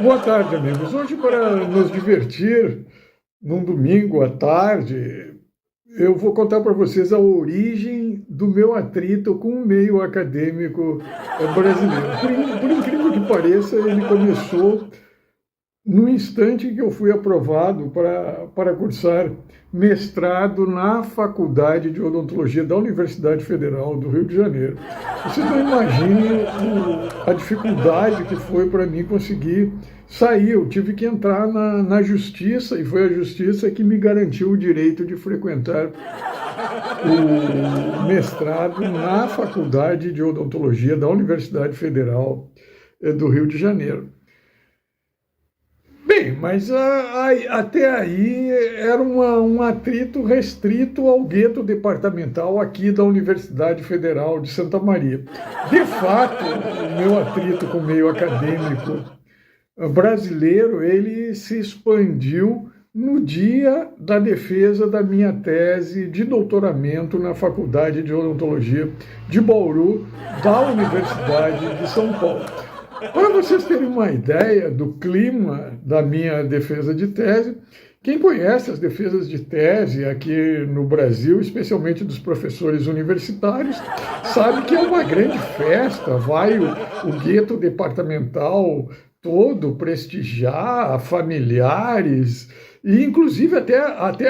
Boa tarde, amigos. Hoje, para nos divertir, num domingo à tarde, eu vou contar para vocês a origem do meu atrito com o meio acadêmico brasileiro. Por incrível que pareça, ele começou no instante em que eu fui aprovado para cursar mestrado na Faculdade de Odontologia da Universidade Federal do Rio de Janeiro. Vocês não imaginem a dificuldade que foi para mim conseguir sair. Eu tive que entrar na justiça, e foi a justiça que me garantiu o direito de frequentar o mestrado na Faculdade de Odontologia da Universidade Federal do Rio de Janeiro. Bem, mas até aí era um atrito restrito ao gueto departamental aqui da Universidade Federal de Santa Maria. De fato, o meu atrito com o meio acadêmico brasileiro, ele se expandiu no dia da defesa da minha tese de doutoramento na Faculdade de Odontologia de Bauru, da Universidade de São Paulo. Para vocês terem uma ideia do clima da minha defesa de tese, quem conhece as defesas de tese aqui no Brasil, especialmente dos professores universitários, sabe que é uma grande festa, vai o gueto departamental todo prestigiar, familiares, e inclusive até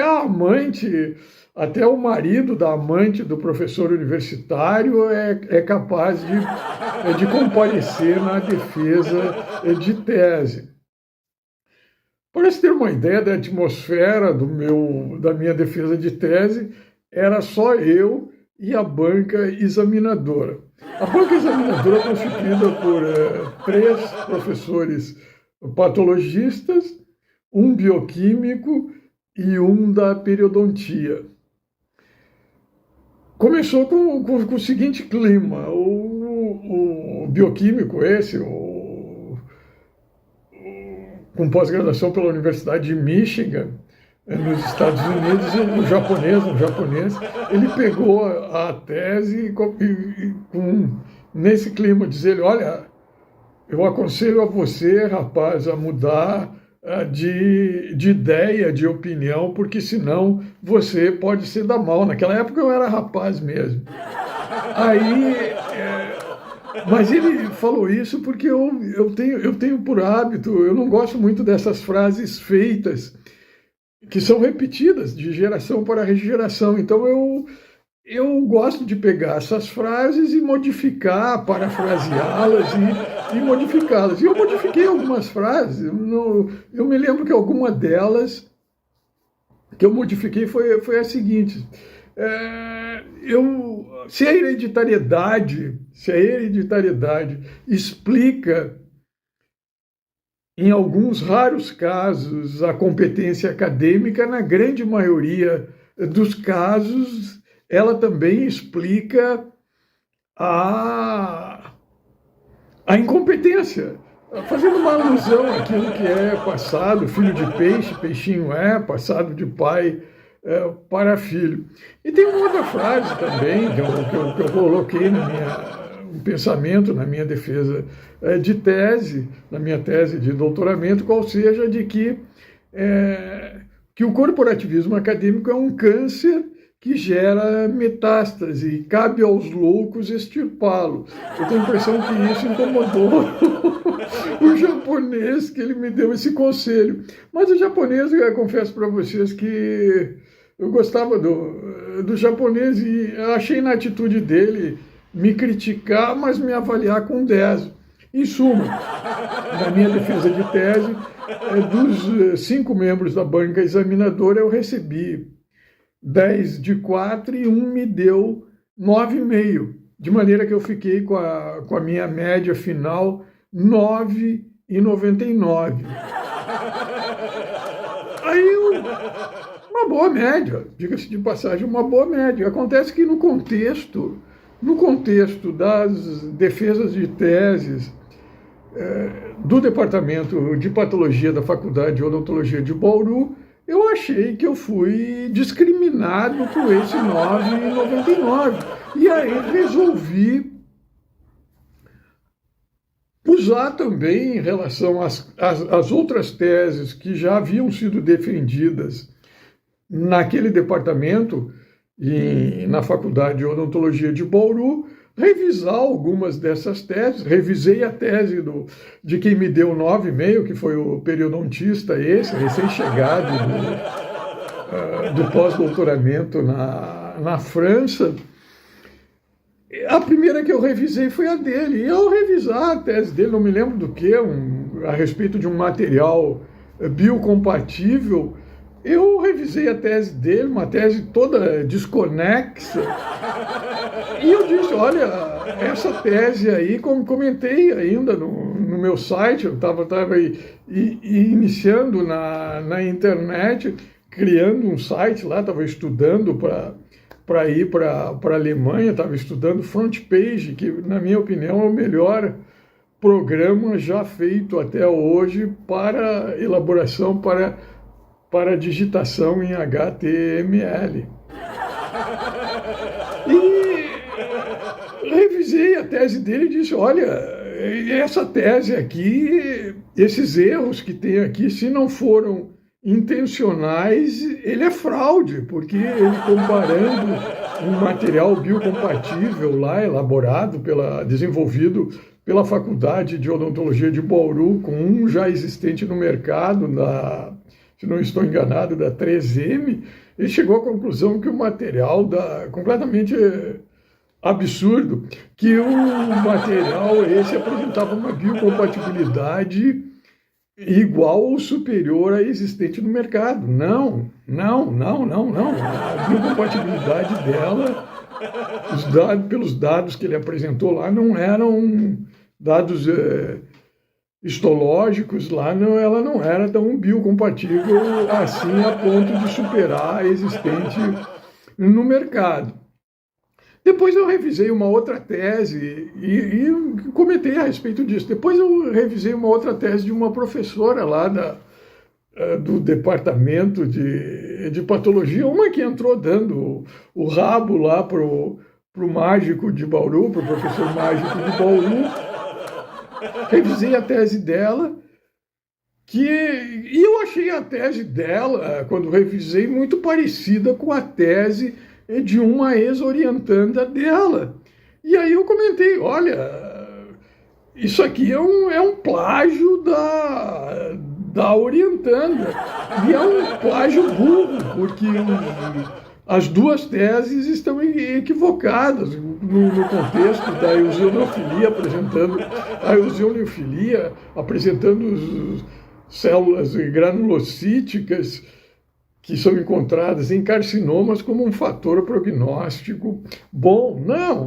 a amante, até o marido da amante do professor universitário é capaz de comparecer na defesa de tese. Para se ter uma ideia da atmosfera da minha defesa de tese, era só eu e a banca examinadora. A banca examinadora é constituída por 3 professores patologistas, um bioquímico e um da periodontia. Começou com o seguinte clima: o bioquímico com pós-graduação pela Universidade de Michigan, nos Estados Unidos, um japonês, ele pegou a tese nesse clima, dizer: olha, eu aconselho a você, rapaz, a mudar de ideia, de opinião, porque senão você pode se dar mal. Naquela época eu era rapaz mesmo. Mas ele falou isso porque eu tenho por hábito, eu não gosto muito dessas frases feitas, que são repetidas de geração para geração. Então eu gosto de pegar essas frases e modificar, parafraseá-las e modificá-las. E eu modifiquei algumas frases. Eu me lembro que alguma delas que eu modifiquei foi a seguinte: se a hereditariedade explica, em alguns raros casos, a competência acadêmica, na grande maioria dos casos, ela também explica a incompetência, fazendo uma alusão àquilo que é passado, filho de peixe, peixinho passado de pai para filho. E tem uma outra frase também, que eu coloquei um pensamento na minha defesa de tese, na minha tese de doutoramento, qual seja de que o corporativismo acadêmico é um câncer que gera metástase, e cabe aos loucos extirpá-lo. Eu tenho a impressão que isso incomodou o japonês, que ele me deu esse conselho. Mas o japonês, eu confesso para vocês que eu gostava do japonês e achei na atitude dele me criticar, mas me avaliar com 10. Em suma, na minha defesa de tese, dos 5 membros da banca examinadora, eu recebi 10 de 4 e um me deu 9,5. De maneira que eu fiquei com a minha média final 9,99. Uma boa média, diga-se de passagem, uma boa média. Acontece que no contexto no contexto das defesas de teses do Departamento de Patologia da Faculdade de Odontologia de Bauru, eu achei que eu fui discriminado por esse 9,99. E aí resolvi usar também em relação às outras teses que já haviam sido defendidas naquele departamento e na Faculdade de Odontologia de Bauru, revisar algumas dessas teses. Revisei a tese de quem me deu 9,5, que foi o periodontista esse, recém-chegado do pós-doutoramento na França. A primeira que eu revisei foi a dele. E ao revisar a tese dele, não me lembro do que, a respeito de um material biocompatível, eu revisei a tese dele, uma tese toda desconexa, e eu disse, olha, essa tese aí, como comentei ainda no meu site, eu estava iniciando na internet, criando um site lá, estava estudando para ir para a Alemanha, estava estudando FrontPage, que, na minha opinião, é o melhor programa já feito até hoje para elaboração, para digitação em HTML. E revisei a tese dele e disse, olha, essa tese aqui, esses erros que tem aqui, se não foram intencionais, ele é fraude, porque ele comparando um material biocompatível lá, desenvolvido pela Faculdade de Odontologia de Bauru, com um já existente no mercado, se não estou enganado, da 3M, ele chegou à conclusão que o material completamente absurdo, que o material esse apresentava uma biocompatibilidade igual ou superior à existente no mercado. Não. A biocompatibilidade dela, pelos dados que ele apresentou lá, não eram dados histológicos, ela não era tão biocompatível assim a ponto de superar a existente no mercado. Depois eu revisei uma outra tese e comentei a respeito disso. Depois eu revisei uma outra tese de uma professora lá do departamento de patologia, uma que entrou dando o rabo lá pro mágico de Bauru, pro professor mágico de Bauru. Revisei a tese dela, e eu achei a tese dela, quando revisei, muito parecida com a tese de uma ex-orientanda dela. E aí eu comentei, olha, isso aqui é um plágio da orientanda, e é um plágio burro, porque as duas teses estão equivocadas no contexto da eosinofilia, apresentando células granulocíticas que são encontradas em carcinomas como um fator prognóstico bom.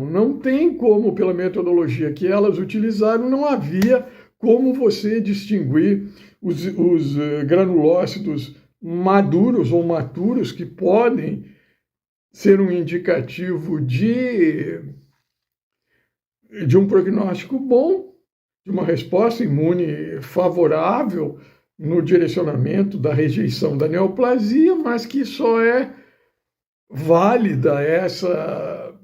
Não tem como, pela metodologia que elas utilizaram, não havia como você distinguir os granulócitos maduros ou maturos que podem ser um indicativo de um prognóstico bom, de uma resposta imune favorável no direcionamento da rejeição da neoplasia, mas que só é válida essa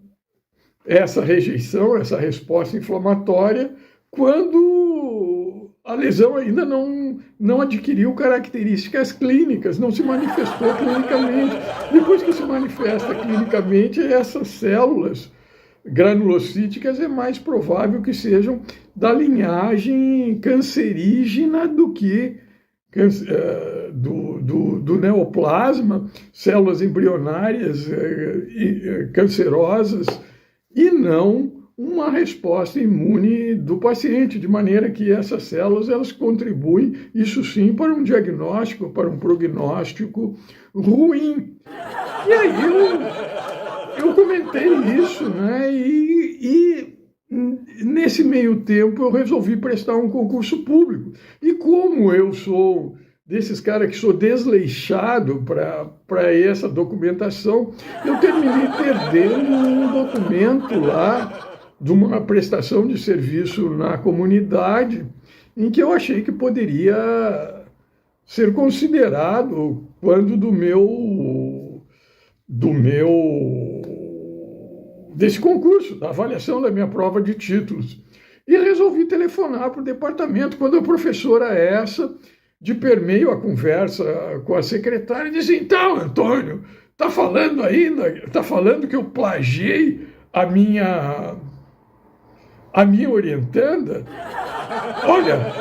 rejeição, essa resposta inflamatória, quando a lesão ainda não adquiriu características clínicas, não se manifestou clinicamente. Depois que se manifesta clinicamente, essas células granulocíticas é mais provável que sejam da linhagem cancerígena do que do neoplasma, células embrionárias cancerosas, e não uma resposta imune do paciente, de maneira que essas células elas contribuem, isso sim, para um diagnóstico, para um prognóstico ruim. E aí eu comentei isso, né? E nesse meio tempo eu resolvi prestar um concurso público. E como eu sou desses caras que sou desleixado para essa documentação, eu terminei perdendo um documento lá de uma prestação de serviço na comunidade, em que eu achei que poderia ser considerado quando desse concurso, da avaliação da minha prova de títulos. E resolvi telefonar para o departamento, quando a professora de permeio a conversa com a secretária, disse: então, Antônio, está falando que eu plagiei a minha orientanda? Olha,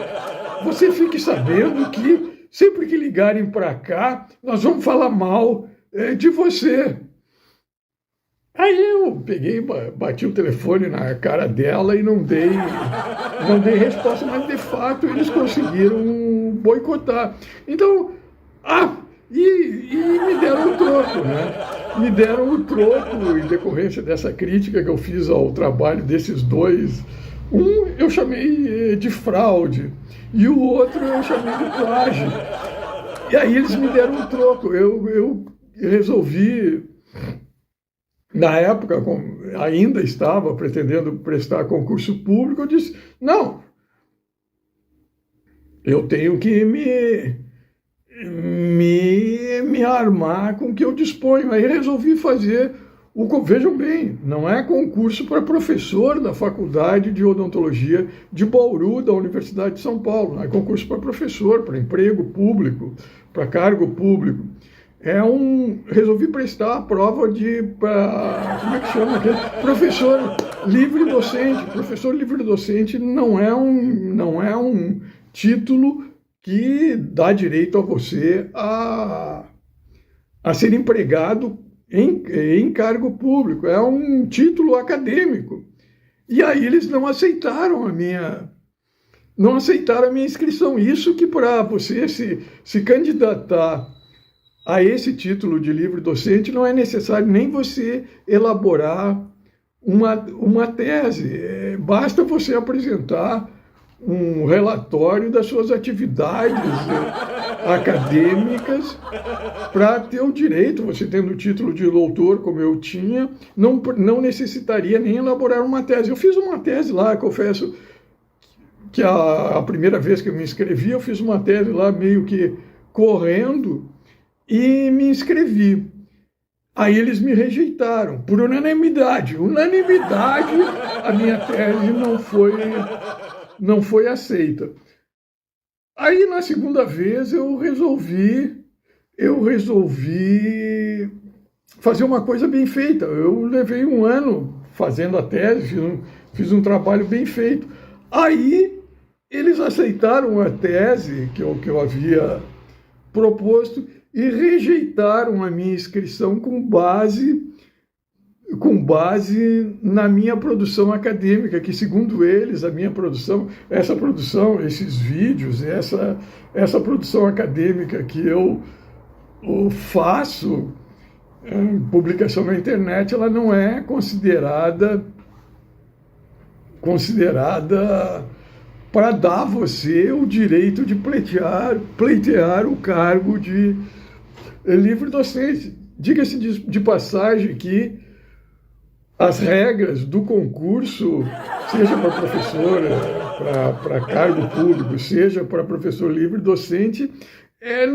você fique sabendo que sempre que ligarem para cá, nós vamos falar mal de você. Aí eu peguei, bati o telefone na cara dela e não dei resposta, mas de fato eles conseguiram boicotar. Então, e me deram o troco, né? Me deram o troco em decorrência dessa crítica que eu fiz ao trabalho desses dois. Um eu chamei de fraude e o outro eu chamei de plágio. E aí eles me deram o troco. Eu resolvi, na época, ainda estava pretendendo prestar concurso público, eu disse: não, eu tenho que me armar com o que eu disponho. Aí resolvi fazer vejam bem, não é concurso para professor da Faculdade de Odontologia de Bauru, da Universidade de São Paulo. Não é concurso para professor, para emprego público, para cargo público. Resolvi prestar a prova como é que chama aquele? Professor livre docente. Professor livre docente não é um título que dá direito a você a ser empregado em cargo público. É um título acadêmico. E aí eles não aceitaram a minha inscrição. Isso que para você se candidatar a esse título de livre docente não é necessário nem você elaborar uma tese. Basta você apresentar um relatório das suas atividades acadêmicas para ter o direito. Você tendo o título de doutor, como eu tinha, não necessitaria nem elaborar uma tese. Eu fiz uma tese lá, confesso que a primeira vez que eu me inscrevi, eu fiz uma tese lá meio que correndo e me inscrevi. Aí eles me rejeitaram, por unanimidade. Unanimidade, a minha tese não foi aceita. Aí, na segunda vez, eu resolvi fazer uma coisa bem feita. Eu levei 1 ano fazendo a tese, fiz um trabalho bem feito. Aí, eles aceitaram a tese que eu havia proposto e rejeitaram a minha inscrição com base na minha produção acadêmica, que segundo eles, esses vídeos, essa produção acadêmica que eu faço, publicação na internet, ela não é considerada para dar a você o direito de pleitear o cargo de livre docente. Diga-se de passagem que as regras do concurso, seja para professor, para cargo público, seja para professor livre docente,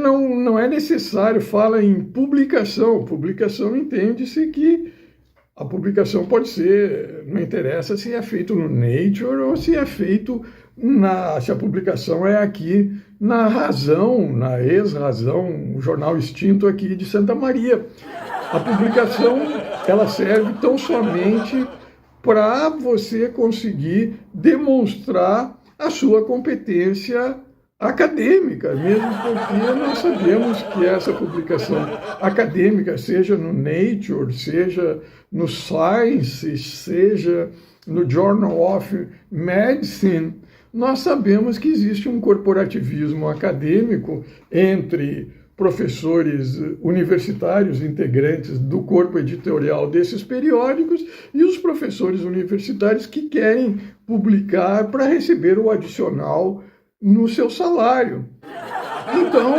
não é necessário. Fala em publicação. Publicação, entende-se que a publicação pode ser, não interessa se é feito no Nature ou se é feito se a publicação é aqui na Razão, na Ex-Razão, um jornal extinto aqui de Santa Maria. A publicação, ela serve tão somente para você conseguir demonstrar a sua competência acadêmica, mesmo porque nós sabemos que essa publicação acadêmica, seja no Nature, seja no Science, seja no Journal of Medicine, nós sabemos que existe um corporativismo acadêmico entre professores universitários integrantes do corpo editorial desses periódicos e os professores universitários que querem publicar para receber o adicional no seu salário. Então,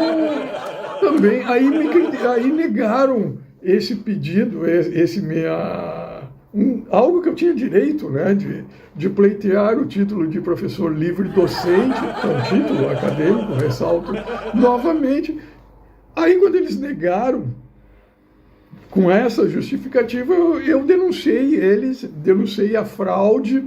também, aí negaram esse pedido, algo que eu tinha direito, né, de pleitear o título de professor livre docente, que é um título acadêmico, ressalto novamente. Aí, quando eles negaram, com essa justificativa, eu denunciei eles, denunciei a fraude,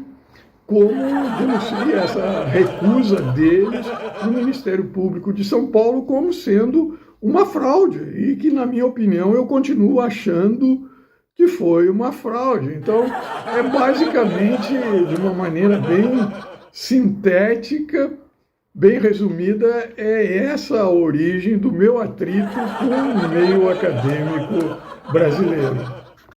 como denunciei essa recusa deles no Ministério Público de São Paulo como sendo uma fraude, e que, na minha opinião, eu continuo achando que foi uma fraude. Então, é basicamente, de uma maneira bem sintética, bem resumida, é essa a origem do meu atrito com o meio acadêmico brasileiro.